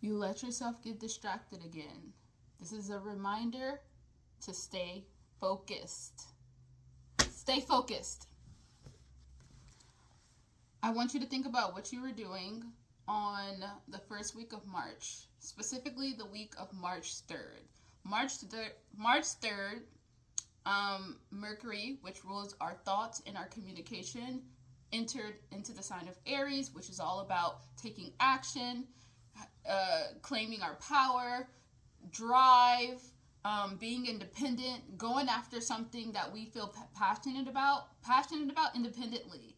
You let yourself get distracted again. This is a reminder to stay focused. Stay focused. I want you to think about what you were doing on the first week of March, specifically the week of March 3rd. March 3rd, Mercury, which rules our thoughts and our communication, entered into the sign of Aries, which is all about taking action, claiming our power, drive, being independent, going after something that we feel passionate about independently.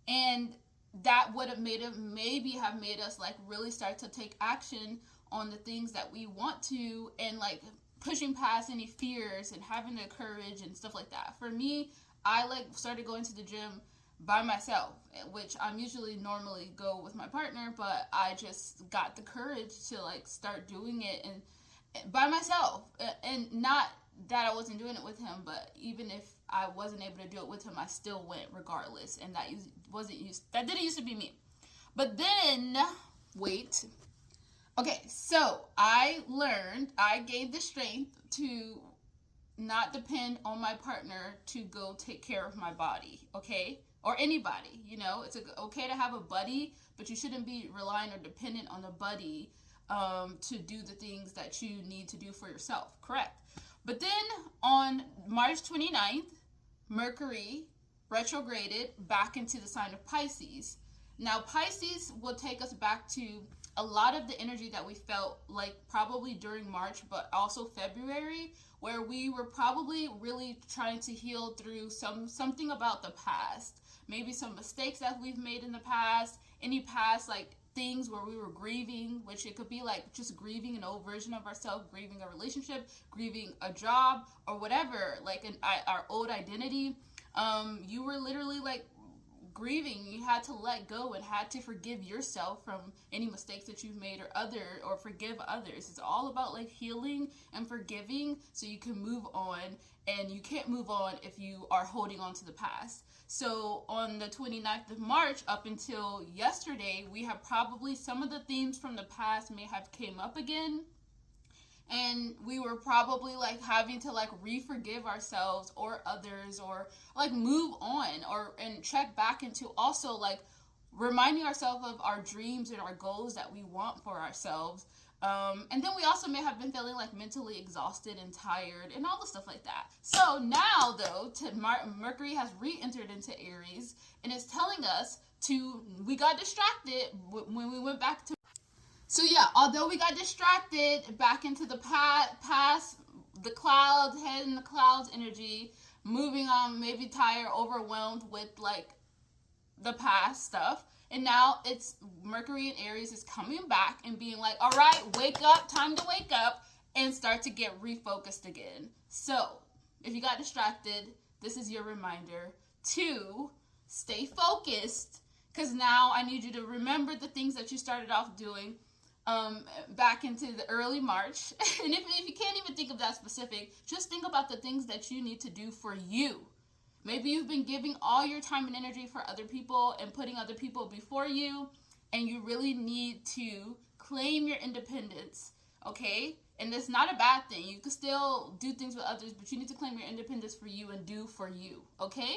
And that would have maybe made us like really start to take action on the things that we want to, and like pushing past any fears and having the courage and stuff like that. For me, I like started going to the gym by myself, which I'm usually normally go with my partner, but I just got the courage to like start doing it and by myself. And not that I wasn't doing it with him, but even if I wasn't able to do it with him, I still went regardless. And that didn't used to be me. But then, wait. Okay, so I gained the strength to not depend on my partner to go take care of my body, okay? Or anybody, it's okay to have a buddy, but you shouldn't be relying or dependent on the buddy to do the things that you need to do for yourself, correct? But then on March 29th, Mercury retrograded back into the sign of Pisces. Now, Pisces will take us back to a lot of the energy that we felt like probably during March, but also February, where we were probably really trying to heal through something about the past. Maybe some mistakes that we've made in the past, any past like things where we were grieving, which it could be like just grieving an old version of ourselves, grieving a relationship, grieving a job, or whatever, like our old identity. You were literally like grieving. You had to let go and had to forgive yourself from any mistakes that you've made or forgive others. It's all about like healing and forgiving so you can move on, and you can't move on if you are holding on to the past. So on the 29th of March up until yesterday, we have probably some of the themes from the past may have came up again. And we were probably like having to like re-forgive ourselves or others, or like move on, and check back into also like reminding ourselves of our dreams and our goals that we want for ourselves. And then we also may have been feeling like mentally exhausted and tired and all the stuff like that. So now though, Mercury has re-entered into Aries and is telling us we got distracted when we went back to. So yeah, although we got distracted back into the past, the clouds, head in the clouds energy, moving on, maybe tired, overwhelmed with like the past stuff. And now it's Mercury and Aries is coming back and being like, all right, wake up, time to wake up and start to get refocused again. So if you got distracted, this is your reminder to stay focused, because now I need you to remember the things that you started off doing back into the early March. And if you can't even think of that specific, just think about the things that you need to do for you. Maybe you've been giving all your time and energy for other people and putting other people before you, and you really need to claim your independence, okay? And it's not a bad thing. You can still do things with others, but you need to claim your independence for you and do for you, okay?